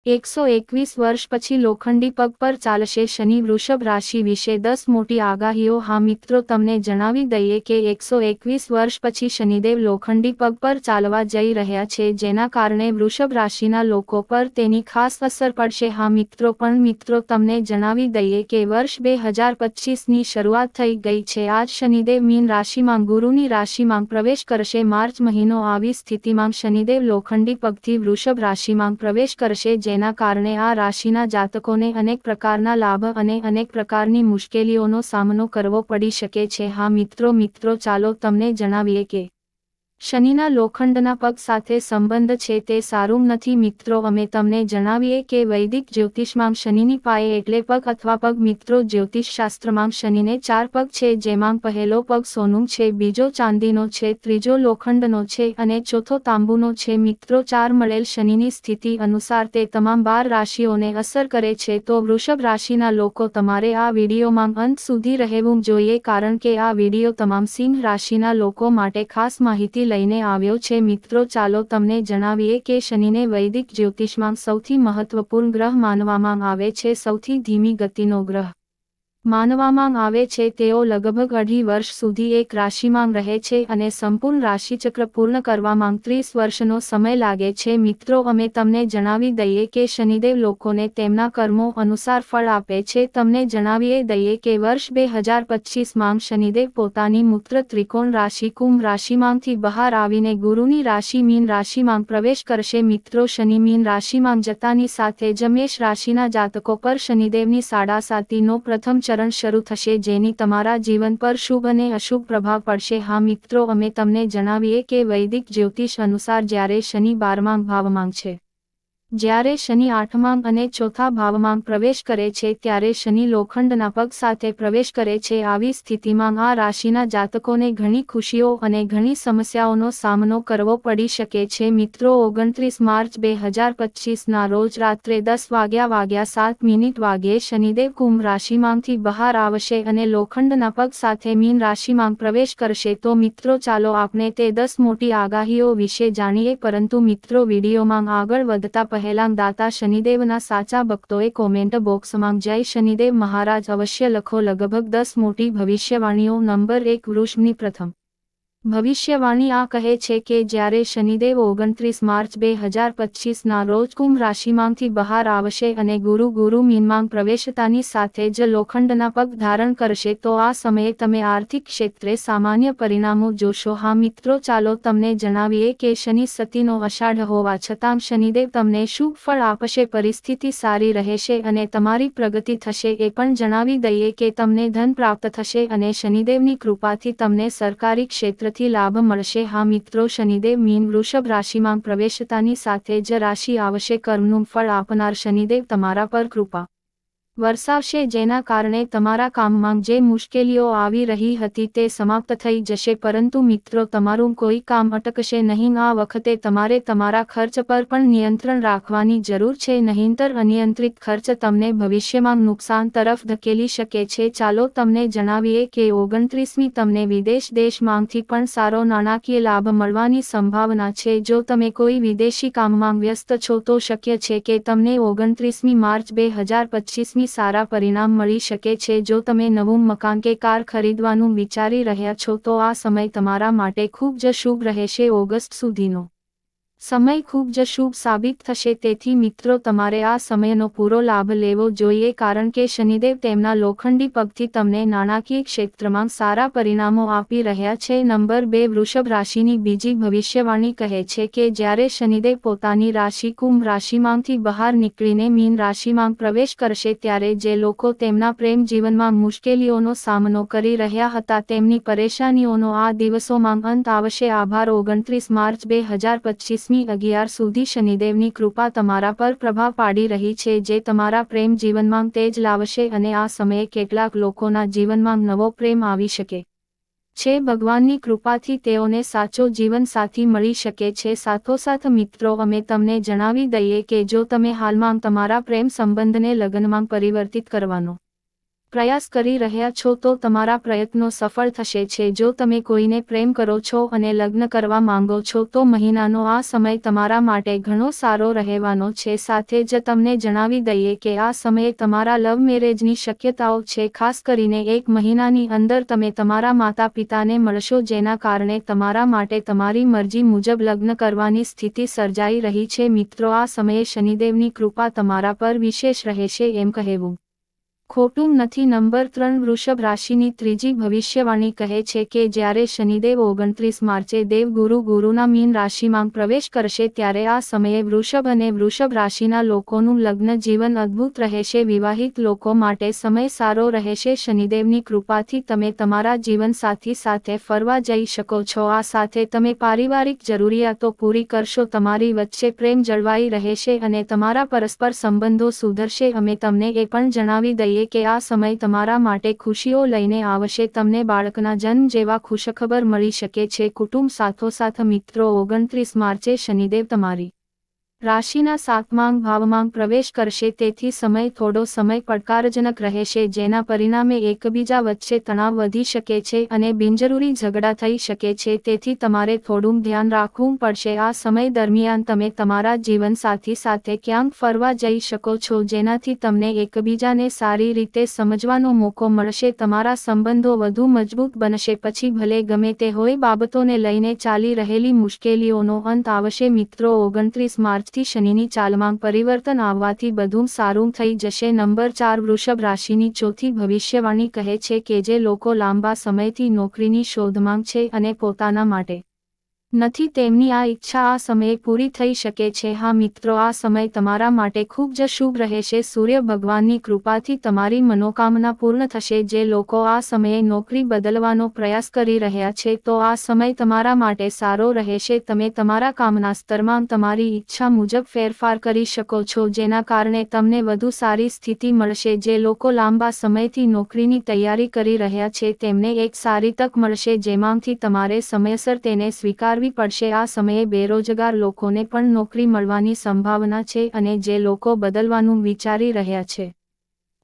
121 વર્ષ પછી લોખંડી પગ પર ચાલશે શનિ વૃષભ રાશિ વિશે 10 મોટી આગાહીઓ। હા મિત્રો, તમને જણાવી દઈએ કે 121 વર્ષ પછી શનિદેવ લોખંડી પગ પર ચાલવા જઈ રહ્યા છે, જેના કારણે વૃષભ રાશિના લોકો પર તેની ખાસ અસર પડશે। હા મિત્રો, તમને જણાવી દઈએ કે વર્ષ 2025ની શરૂઆત થઈ ગઈ છે। આજ શનિદેવ મીન રાશિમાં ગુરુની રાશિમાં પ્રવેશ કરશે। માર્ચ મહિનો આવી સ્થિતિમાં શનિદેવ લોખંડી પગથી વૃષભ રાશિમાં પ્રવેશ કરશે, જેના કારણે આ રાશિના જાતકોને અનેક પ્રકારના લાભ અને અનેક પ્રકારની મુશ્કેલીઓનો સામનો કરવો પડી શકે છે। હા મિત્રો, ચાલો તમને જણાવીએ કે શનિના લોખંડના પગ સાથે સંબંધ છે તે સારું નથી। મિત્રો, અમે તમને જણાવીએ કે વૈદિક જ્યોતિષમાં શનિની પાએ એટલે પગ અથવા પગ। મિત્રો, જ્યોતિષશાસ્ત્રમાં શનિને 4 પગ છે, જેમાં પહેલો પગ સોનું છે, બીજો ચાંદીનો છે, ત્રીજો લોખંડનો છે અને ચોથો તાંબુનો છે। મિત્રો, 4 મળેલ શનિની સ્થિતિ અનુસાર તે તમામ 12 રાશિઓને અસર કરે છે। તો વૃષભ રાશિના લોકો, તમારે આ વિડીયોમાં અંત સુધી રહેવું જોઈએ, કારણ કે આ વિડીયો તમામ સિંહ રાશિના લોકો માટે ખાસ માહિતી લઈને આવ્યો છે। મિત્રો, ચાલો તમને જણાવીએ કે શનિને વૈદિક જ્યોતિષમાં સૌથી મહત્વપૂર્ણ ગ્રહ માનવામાં આવે છે, સૌથી ધીમી ગતિનો ગ્રહ માનવામાં આવે છે। તેઓ લગભગ 2.5 વર્ષ સુધી એક રાશિમાં રહે છે અને સંપૂર્ણ રાશિચક્ર પૂર્ણ કરવામાં 30 વર્ષનો સમય લાગે છે। મિત્રો, અમે તમને જણાવી દઈએ કે શનિદેવ લોકોને તેમના કર્મો અનુસાર ફળ આપે છે। તમને જણાવી દઈએ કે વર્ષ 2025માં શનિદેવ પોતાની મૂત્ર ત્રિકોણ રાશિ કુંભ રાશિમાંથી બહાર આવીને ગુરુની રાશિ મીન રાશિમાં પ્રવેશ કરશે। મિત્રો, શનિ મીન રાશિમાં જતાની સાથે જ મેષ રાશિના જાતકો પર શનિદેવની સાડાસાતીનો પ્રથમ ચરણ શરૂ થશે, જેની તમારા જીવન પર શુભ અને અશુભ પ્રભાવ પડશે। હા મિત્રો, અમે તમને જણાવીએ કે વૈદિક જ્યોતિષ અનુસાર જ્યારે શનિ 12મા ભાવમાં છે, જ્યારે શનિ 8મા અને ચોથા ભાવમાં પ્રવેશ કરે છે, ત્યારે શનિ લોખંડના પગ સાથે પ્રવેશ કરે છે। આવી સ્થિતિમાં આ રાશિના જાતકોને ઘણી ખુશીઓ અને ઘણી સમસ્યાઓનો સામનો કરવો પડી શકે છે। મિત્રો, 29 માર્ચ 2025ના રોજ રાત્રે 10:07 વાગ્યે શનિદેવ કુંભ રાશિમાંથી બહાર આવશે અને લોખંડના પગ સાથે મીન રાશિમાં પ્રવેશ કરશે। તો મિત્રો, ચાલો આપણે તે 10 મોટી આગાહીઓ વિશે જાણીએ, પરંતુ મિત્રો, વિડીયોમાં આગળ વધતા પહેલા દાતા શનિદેવના સાચા ભક્તોએ કોમેન્ટ બોક્સમાં જય શનિદેવ મહારાજ અવશ્ય લખો। લગભગ 10 મોટી ભવિષ્યવાણીઓ। નંબર 1, વૃષભની પ્રથમ ભવિષ્યવાણી આ કહે છે કે જ્યારે શનિદેવ 29 માર્ચ 2025ના રોજ કુંભ રાશિમાંથી બહાર આવશે અને ગુરુ મીનમાં પ્રવેશતાની સાથે જ લોખંડના પગ ધારણ કરશે, તો આ સમયે તમે આર્થિક ક્ષેત્રે સામાન્ય પરિણામો જોશો। હા મિત્રો, ચાલો તમને જણાવીએ કે શનિ સતીનો અષાઢ હોવા છતાં શનિદેવ તમને શુભ ફળ આપશે, પરિસ્થિતિ સારી રહેશે અને તમારી પ્રગતિ થશે। એ પણ જણાવી દઈએ કે તમને ધન પ્રાપ્ત થશે અને શનિદેવની કૃપાથી તમને સરકારી ક્ષેત્રથી લાભ મળશે। હા મિત્રો, શનિદેવ મીન વૃષભ રાશિમાં પ્રવેશતાની સાથે જ રાશિ આવશે કર્મનું ફળ આપનાર શનિદેવ તમારા પર કૃપા વરસાવશે, જેના કારણે તમારા કામમાં જે મુશ્કેલીઓ આવી રહી હતી તે સમાપ્ત થઈ જશે। પરંતુ મિત્રો, તમારું કોઈ કામ અટકશે નહીં। આ વખતે તમારે તમારા ખર્ચ પર પણ નિયંત્રણ રાખવાની જરૂર છે, નહીંતર અનિયંત્રિત ખર્ચ તમને ભવિષ્યમાં નુકસાન તરફ ધકેલી શકે છે। ચાલો તમને જણાવીએ કે 29મી તમને વિદેશ દેશમાંથી પણ સારો નાણાકીય લાભ મળવાની સંભાવના છે। જો તમે કોઈ વિદેશી કામમાં વ્યસ્ત છો તો શક્ય છે કે તમને 29મી માર્ચ 2025 સારા પરિણામ મળી શકે છે। જો તમે નવું મકાન કે કાર ખરીદવાનું વિચારી રહ્યા છો તો આ સમય તમારા માટે ખૂબ જ શુભ રહેશે। ઓગસ્ટ સુધીનો સમય ખૂબ જ શુભ સાબિત થશે, તેથી મિત્રો, તમારે આ સમયનો પૂરો લાભ લેવો જોઈએ, કારણ કે શનિદેવ તેમના લોખંડી પગથી તમને નાણાકીય ક્ષેત્રમાં સારા પરિણામો આપી રહ્યા છે। નંબર 2, વૃષભ રાશિની બીજી ભવિષ્યવાણી કહે છે કે જ્યારે શનિદેવ પોતાની રાશિ કુંભ રાશિમાંથી બહાર નીકળીને મીન રાશિમાં પ્રવેશ કરશે, ત્યારે જે લોકો તેમના પ્રેમ જીવનમાં મુશ્કેલીઓનો સામનો કરી રહ્યા હતા તેમની પરેશાનીઓનો આ દિવસોમાં અંત આવશે। આભાર। 29 માર્ચ 2025 11 સુધી શનિદેવની કૃપા તમારા પર પ્રભાવ પાડી રહી છે, જે તમારા પ્રેમ જીવનમાં તેજ લાવશે અને આ સમયે કેટલાક લોકોના જીવનમાં નવો પ્રેમ આવી શકે છે। ભગવાનની કૃપાથી તેઓને સાચો જીવનસાથી મળી શકે છે। સાથોસાથ મિત્રો, અમે તમને જણાવી દઈએ કે જો તમે હાલમાં તમારા પ્રેમ સંબંધને લગ્નમાં પરિવર્તિત કરવાનો પ્રયાસ કરી રહ્યા છો તો તમારા પ્રયત્નો સફળ થશે છે। જો તમે કોઈને પ્રેમ કરો છો અને લગ્ન કરવા માંગો છો તો મહિનાનો આ સમય તમારા માટે ઘણો સારો રહેવાનો છે। સાથે જ તમને જણાવી દઈએ કે આ સમયે તમારા લવ મેરેજની શક્યતાઓ છે। ખાસ કરીને 1 મહિનાની અંદર તમે તમારા માતા પિતાને મળશો, જેના કારણે તમારા માટે તમારી મરજી મુજબ લગ્ન કરવાની સ્થિતિ સર્જાઈ રહી છે। મિત્રો, આ સમયે શનિદેવની કૃપા તમારા પર વિશેષ રહેશે એમ કહેવું ખોટું નથી। નંબર 3, વૃષભ રાશિની ત્રીજી ભવિષ્યવાણી કહે છે કે જ્યારે શનિદેવ 29 માર્ચે દેવગુરુ ગુરુના મીન રાશિમાં પ્રવેશ કરશે ત્યારે આ સમયે વૃષભ અને વૃષભ રાશિના લોકોનું લગ્ન જીવન અદ્ભુત રહેશે। વિવાહિત લોકો માટે સમય સારો રહેશે। શનિદેવની કૃપાથી તમે તમારા જીવનસાથી સાથે ફરવા જઈ શકો છો। આ સાથે તમે પારિવારિક જરૂરિયાતો પૂરી કરશો, તમારી વચ્ચે પ્રેમ જળવાઈ રહેશે અને તમારા પરસ્પર સંબંધો સુધરશે। અમે તમને એ પણ જણાવી દઈએ કે આ સમય તમારા માટે ખુશીઓ લઈને આવશે। તમને બાળકના જન્મ જેવા ખુશખબર મળી શકે છે। કુટુંબ સાથોસાથ મિત્રો, 29 માર્ચે શનિદેવ તમારી રાશિના 7મા ભાવમાં પ્રવેશ કરશે, તેથી સમય થોડો સમય પડકારજનક રહેશે, જેના પરિણામે એકબીજા વચ્ચે તણાવ વધી શકે છે અને બિનજરૂરી ઝઘડા થઈ શકે છે। તેથી તમારે થોડું ધ્યાન રાખવું પડશે। આ સમય દરમિયાન તમે તમારા જીવનસાથી સાથે ક્યાંક ફરવા જઈ શકો છો, જેનાથી તમને એકબીજાને સારી રીતે સમજવાનો મોકો મળશે। તમારા સંબંધો વધુ મજબૂત બનશે। પછી ભલે ગમે તે હોય, બાબતોને લઈને ચાલી રહેલી મુશ્કેલીઓનો અંત આવશે। મિત્રો, 29 માર્ચ થી શનિની ચાલમાં પરિવર્તન આવવાથી બધું સારું થઈ જશે। નંબર 4, વૃષભ રાશિની ચોથી ભવિષ્યવાણી કહે છે કે જે લોકો લાંબા સમયથી નોકરીની શોધમાં છે અને પોતાના માટે નથી, તેમની આ ઈચ્છા આ સમયે પૂરી થઈ શકે છે। હા મિત્રો, આ સમય તમારા માટે ખૂબ જ શુભ રહેશે। સૂર્ય ભગવાનની કૃપાથી તમારી મનોકામના પૂર્ણ થશે। જે લોકો આ સમયે નોકરી બદલવાનો પ્રયાસ કરી રહ્યા છે તો આ સમય તમારા માટે સારો રહેશે। તમે તમારા કામના સ્તરમાં તમારી ઈચ્છા મુજબ ફેરફાર કરી શકો છો, જેના કારણે તમને વધુ સારી સ્થિતિ મળશે। જે લોકો લાંબા સમયથી નોકરીની તૈયારી કરી રહ્યા છે તેમને એક સારી તક મળશે, જેમાંથી તમારે સમયસર તેને સ્વીકારવી પડશે। આ સમયે બેરોજગાર લોકોને પણ નોકરી મળવાની સંભાવના છે અને જે લોકો બદલવાનું વિચારી રહ્યા છે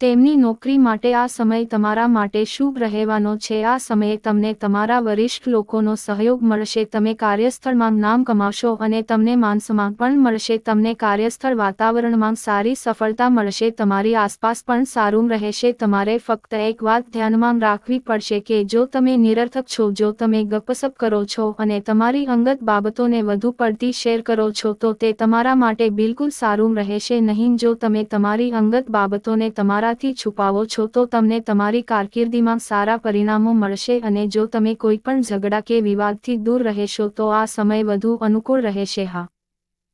તેમની નોકરી માટે આ સમય તમારા માટે શુભ રહેવાનો છે। આ સમયે તમને તમારા વરિષ્ઠ લોકોનો સહયોગ મળશે। તમે કાર્યસ્થળમાં નામ કમાશો અને તમને માન-સન્માન પણ મળશે। તમને કાર્યસ્થળ વાતાવરણમાં સારી સફળતા મળશે। તમારી આસપાસ પણ સારું રહેશે। તમારે ફક્ત એક વાત ધ્યાનમાં રાખવી પડશે કે જો તમે નિરર્થક છો, જો તમે ગપસપ કરો છો અને તમારી અંગત બાબતોને વધુ પડતી શેર કરો છો તો તે તમારા માટે બિલકુલ સારું રહેશે નહીં। જો તમે તમારી અંગત બાબતોને તમારાથી છુપાવો છો તો તમને તમારી કારકિર્દીમાં સારા પરિણામો મળશે અને જો તમે કોઈ પણ ઝઘડા કે વિવાદથી દૂર રહેશો તો આ સમય વધુ અનુકૂળ રહેશે। હા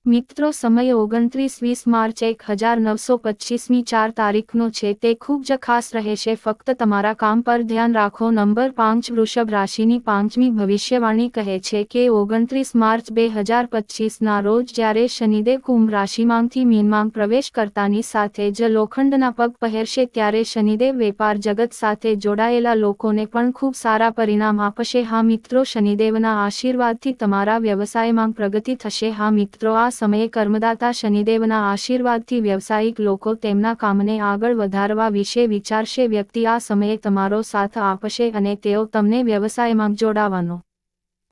મિત્રો, સમય 29-20 માર્ચ 1925ની 4 તારીખનો છે, તે ખૂબ જ ખાસ રહેશે। ફક્ત તમારા કામ પર ધ્યાન રાખો। નંબર 5, વૃષભ રાશિની 5મી ભવિષ્યવાણી કહે છે કે 29 માર્ચ 2025ના રોજ જ્યારે શનિદેવ કુંભ રાશિમાંથી મીનમાં પ્રવેશ કરતાની સાથે જ લોખંડના પગ પહેરશે ત્યારે શનિદેવ વેપાર જગત સાથે જોડાયેલા લોકોને પણ ખૂબ સારા પરિણામ આપશે। હા મિત્રો, શનિદેવના આશીર્વાદથી તમારા વ્યવસાયમાં પ્રગતિ થશે। હા મિત્રો, આ સમયે કર્મદાતા શનિદેવના આશીર્વાદથી વ્યવસાયિક લોકો તેમના કામને આગળ વધારવા વિશે વિચારશે। વ્યક્તિ આ સમયે તમારો સાથ આપશે અને તેઓ તમને વ્યવસાયમાં જોડાવાનો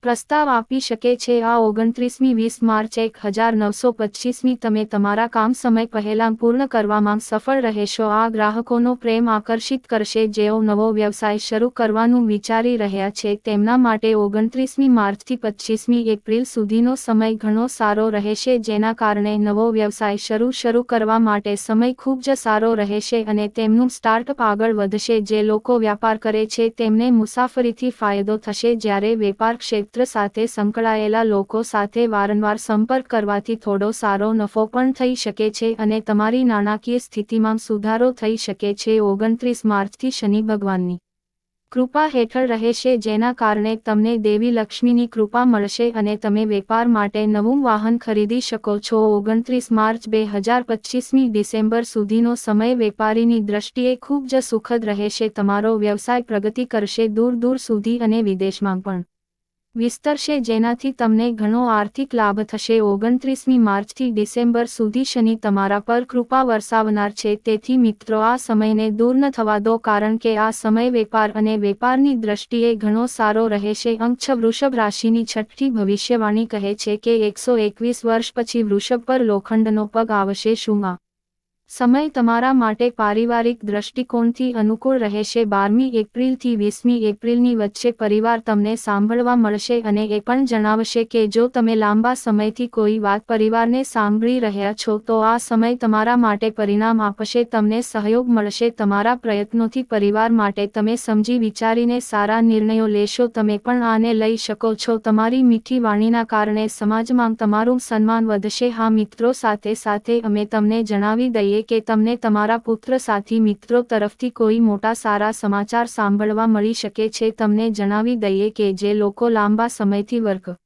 પ્રસ્તાવ આપી શકે છે। આ 29-20 માર્ચ 1925ની તમે તમારા કામ સમય પહેલાં પૂર્ણ કરવામાં સફળ રહેશો। આ ગ્રાહકોનો પ્રેમ આકર્ષિત કરશે। જેઓ નવો વ્યવસાય શરૂ કરવાનું વિચારી રહ્યા છે તેમના માટે 29મી માર્ચથી 25મી એપ્રિલ સુધીનો સમય ઘણો સારો રહેશે, જેના કારણે નવો વ્યવસાય શરૂ કરવા માટે સમય ખૂબ જ સારો રહેશે અને તેમનું સ્ટાર્ટઅપ આગળ વધશે। જે લોકો વ્યાપાર કરે છે તેમને મુસાફરીથી ફાયદો થશે, જ્યારે વેપાર ક્ષેત્ર સાથે સંકળાયેલા લોકો સાથે વારંવાર સંપર્ક કરવાથી થોડો સારો નફો પણ થઈ શકે છે અને તમારી નાણાકીય સ્થિતિમાં સુધારો થઈ શકે છે। 29 માર્ચથી શનિ ભગવાનની કૃપા હેઠળ રહેશે, જેના કારણે તમને દેવી લક્ષ્મીની કૃપા મળશે અને તમે વેપાર માટે નવું વાહન ખરીદી શકો છો। 29 માર્ચ 2025મી ડિસેમ્બર સુધીનો સમય વેપારીની દ્રષ્ટિએ ખૂબ જ સુખદ રહેશે। તમારો વ્યવસાય પ્રગતિ કરશે દૂર સુધી અને વિદેશમાં પણ। વિસ્તરશે, જેનાથી તમને ઘણો આર્થિક લાભ થશે. 29મી માર્ચથી ડિસેમ્બર સુધી શનિ તમારા પર કૃપા વરસાવનાર છે. તેથી મિત્રો, આ સમયને દૂર ન થવા દો, કારણ કે આ સમય વેપાર અને વેપારની દ્રષ્ટિએ ઘણો સારો રહેશે. અંક 6. વૃષભ રાશિની છઠ્ઠી ભવિષ્યવાણી કહે છે કે 121 વર્ષ પછી વૃષભ પર લોખંડનો પગ આવશે. શું આ સમય તમારા માટે પારિવારિક દ્રષ્ટિકોણથી અનુકૂળ રહેશે? 12મી એપ્રિલથી 20મી એપ્રિલની વચ્ચે પરિવાર તમને સાંભળવા મળશે અને એ પણ જણાવશે કે જો તમે લાંબા સમયથી કોઈ વાત પરિવારને સાંભળી રહ્યા છો તો આ સમય તમારા માટે પરિણામ આપશે. તમને સહયોગ મળશે. તમારા પ્રયત્નોથી પરિવાર માટે તમે સમજી વિચારીને સારા નિર્ણયો લેશો. તમે પણ આને લઈ શકો છો. તમારી મીઠી વાણીના કારણે સમાજમાં તમારું સન્માન વધશે. હા મિત્રો, સાથે સાથે અમે તમને જણાવી દઈએ કે તમને તમારા પુત્ર સાથી મિત્રો તરફથી કોઈ મોટા સારા સમાચાર સાંભળવા મળી શકે છે. તમને જણાવી દઈએ કે જે લોકો લાંબા સમયથી વર્ક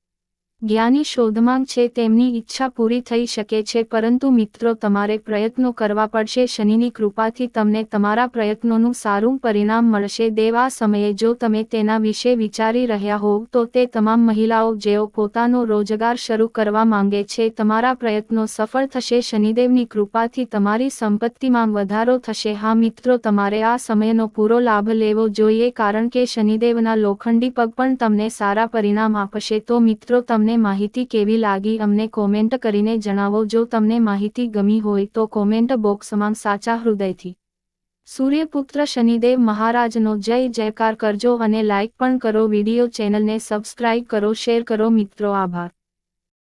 જ્ઞાની શોધમાં છે તેમની ઈચ્છા પૂરી થઈ શકે છે, પરંતુ મિત્રો તમારે પ્રયત્નો કરવા પડશે. શનિની કૃપાથી તમને તમારા પ્રયત્નોનું સારું પરિણામ મળશે. દેવ, આ સમયે જો તમે તેના વિશે વિચારી રહ્યા હોવ તો તે તમામ મહિલાઓ જેઓ પોતાનો રોજગાર શરૂ કરવા માંગે છે, તમારા પ્રયત્નો સફળ થશે. શનિદેવની કૃપાથી તમારી સંપત્તિમાં વધારો થશે. હા મિત્રો, તમારે આ સમયનો પૂરો લાભ લેવો જોઈએ, કારણ કે શનિદેવના લોખંડી પગ પણ તમને સારા પરિણામ આપશે. તો મિત્રો, તમને માહિતી કેવી લાગી અમને કોમેન્ટ કરીને જણાવો. જો તમને માહિતી ગમી હોય તો કોમેન્ટ બોક્સમાં સાચા હૃદયથી સૂર્યપુત્ર શનિદેવ મહારાજનો જય જયકાર કરજો અને લાઇક પણ કરો. વિડિયો ચેનલને સબસ્ક્રાઇબ કરો, શેર કરો. મિત્રો, આભાર.